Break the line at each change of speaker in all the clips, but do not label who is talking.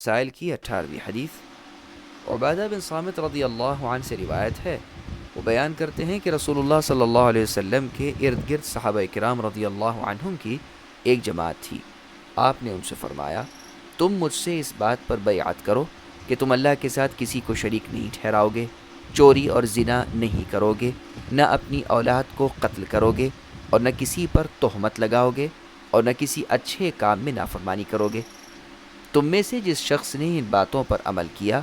سائل کی 18ویں حدیث عبادہ بن صامت رضی اللہ عنہ سے روایت ہے۔ وہ بیان کرتے ہیں کہ رسول اللہ صلی اللہ علیہ وسلم کے ارد گرد صحابہ کرام رضی اللہ عنہم کی ایک جماعت تھی۔ آپ نے ان سے فرمایا، تم مجھ سے اس بات پر بیعت کرو کہ تم اللہ کے ساتھ کسی کو شریک نہیں ٹھہراؤ گے، چوری اور زنا نہیں کرو گے، نہ اپنی اولاد کو قتل کرو گے، اور نہ کسی پر تہمت لگاؤ گے، اور نہ کسی اچھے کام میں نافرمانی کرو گے۔ تم میں سے جس شخص نے ان باتوں پر عمل کیا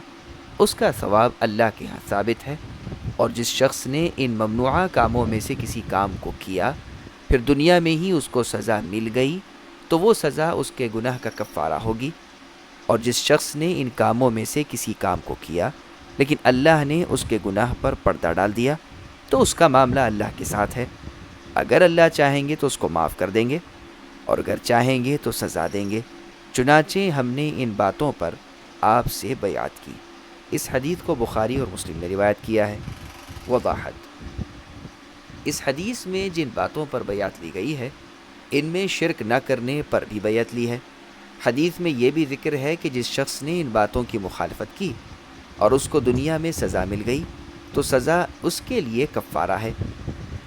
اس کا ثواب اللہ کے ہاں ثابت ہے، اور جس شخص نے ان ممنوعہ کاموں میں سے کسی کام کو کیا پھر دنیا میں ہی اس کو سزا مل گئی تو وہ سزا اس کے گناہ کا کفارہ ہوگی، اور جس شخص نے ان کاموں میں سے کسی کام کو کیا لیکن اللہ نے اس کے گناہ پر پردہ ڈال دیا تو اس کا معاملہ اللہ کے ساتھ ہے۔ اگر اللہ چاہیں گے تو اس کو معاف کر دیں گے، اور اگر چاہیں گے تو سزا دیں گے۔ چنانچہ ہم نے ان باتوں پر آپ سے بیعت کی۔ اس حدیث کو بخاری اور مسلم نے روایت کیا ہے۔ وضاحت: اس حدیث میں جن باتوں پر بیعت لی گئی ہے ان میں شرک نہ کرنے پر بھی بیعت لی ہے۔ حدیث میں یہ بھی ذکر ہے کہ جس شخص نے ان باتوں کی مخالفت کی اور اس کو دنیا میں سزا مل گئی تو سزا اس کے لیے کفارہ ہے۔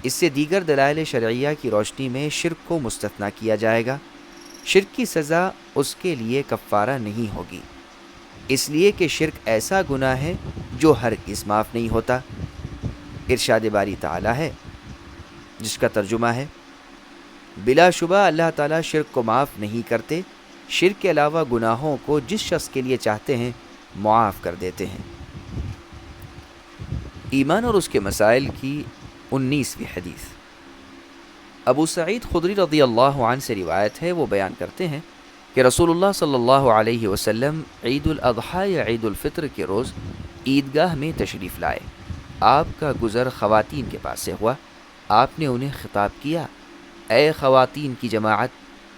اس سے دیگر دلائل شرعیہ کی روشنی میں شرک کو مستثنیٰ کیا جائے گا۔ شرک کی سزا اس کے لیے کفارہ نہیں ہوگی، اس لیے کہ شرک ایسا گناہ ہے جو ہرگز معاف نہیں ہوتا۔ ارشاد باری تعالیٰ ہے جس کا ترجمہ ہے، بلا شبہ اللہ تعالیٰ شرک کو معاف نہیں کرتے، شرک کے علاوہ گناہوں کو جس شخص کے لیے چاہتے ہیں معاف کر دیتے ہیں۔ ایمان اور اس کے مسائل کی 19ویں حدیث ابو سعید خدری رضی اللہ عنہ سے روایت ہے۔ وہ بیان کرتے ہیں کہ رسول اللہ صلی اللہ علیہ وسلم عید الاضحیٰ یا عید الفطر کے روز عیدگاہ میں تشریف لائے۔ آپ کا گزر خواتین کے پاس سے ہوا۔ آپ نے انہیں خطاب کیا، اے خواتین کی جماعت،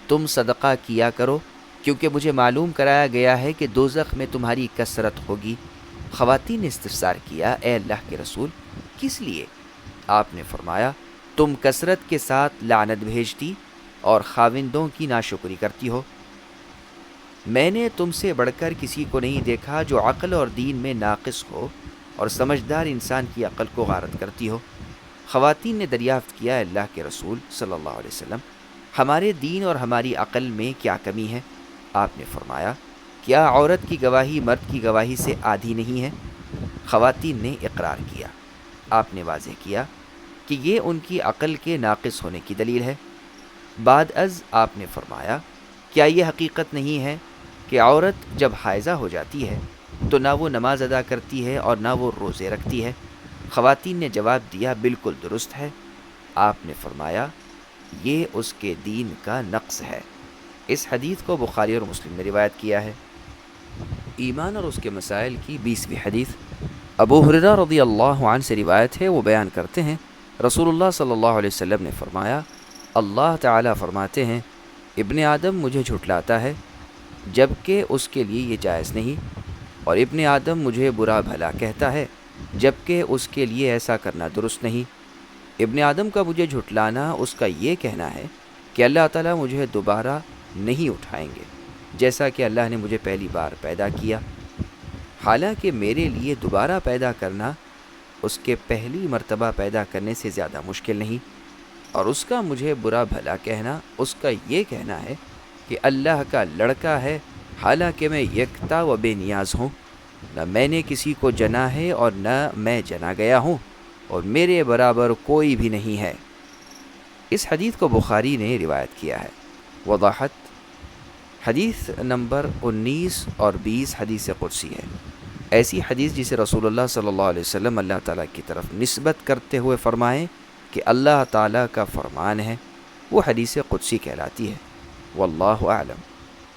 تم صدقہ کیا کرو، کیونکہ مجھے معلوم کرایا گیا ہے کہ دوزخ میں تمہاری کثرت ہوگی۔ خواتین نے استفسار کیا، اے اللہ کے رسول، کس لیے؟ آپ نے فرمایا، تم کثرت کے ساتھ لعنت بھیجتی اور خاوندوں کی ناشکری کرتی ہو۔ میں نے تم سے بڑھ کر کسی کو نہیں دیکھا جو عقل اور دین میں ناقص ہو اور سمجھدار انسان کی عقل کو غارت کرتی ہو۔ خواتین نے دریافت کیا، اللہ کے رسول صلی اللہ علیہ وسلم، ہمارے دین اور ہماری عقل میں کیا کمی ہے؟ آپ نے فرمایا، کیا عورت کی گواہی مرد کی گواہی سے آدھی نہیں ہے؟ خواتین نے اقرار کیا۔ آپ نے واضح کیا کہ یہ ان کی عقل کے ناقص ہونے کی دلیل ہے۔ بعد از آپ نے فرمایا، کیا یہ حقیقت نہیں ہے کہ عورت جب حائضہ ہو جاتی ہے تو نہ وہ نماز ادا کرتی ہے اور نہ وہ روزے رکھتی ہے؟ خواتین نے جواب دیا، بالکل درست ہے۔ آپ نے فرمایا، یہ اس کے دین کا نقص ہے۔ اس حدیث کو بخاری اور مسلم نے روایت کیا ہے۔ ایمان اور اس کے مسائل کی 20ویں حدیث ابو ہریرہ رضی اللہ عنہ سے روایت ہے۔ وہ بیان کرتے ہیں، رسول اللہ صلی اللہ علیہ وسلم نے فرمایا، اللہ تعالیٰ فرماتے ہیں، ابن آدم مجھے جھٹلاتا ہے جبکہ اس کے لیے یہ جائز نہیں، اور ابن آدم مجھے برا بھلا کہتا ہے جبکہ اس کے لیے ایسا کرنا درست نہیں۔ ابن آدم کا مجھے جھٹلانا اس کا یہ کہنا ہے کہ اللہ تعالیٰ مجھے دوبارہ نہیں اٹھائیں گے جیسا کہ اللہ نے مجھے پہلی بار پیدا کیا، حالانکہ میرے لیے دوبارہ پیدا کرنا اس کے پہلی مرتبہ پیدا کرنے سے زیادہ مشکل نہیں۔ اور اس کا مجھے برا بھلا کہنا اس کا یہ کہنا ہے کہ اللہ کا لڑکا ہے، حالانکہ میں یکتا و بے نیاز ہوں، نہ میں نے کسی کو جنا ہے اور نہ میں جنا گیا ہوں، اور میرے برابر کوئی بھی نہیں ہے۔ اس حدیث کو بخاری نے روایت کیا ہے۔ وضاحت: حدیث نمبر 19 اور 20 حدیث قدسی ہے۔ ایسی حدیث جسے رسول اللہ صلی اللہ علیہ وسلم اللہ تعالیٰ کی طرف نسبت کرتے ہوئے فرمائیں کہ اللہ تعالیٰ کا فرمان ہے، وہ حدیث قدسی کہلاتی ہے۔ واللہ اعلم۔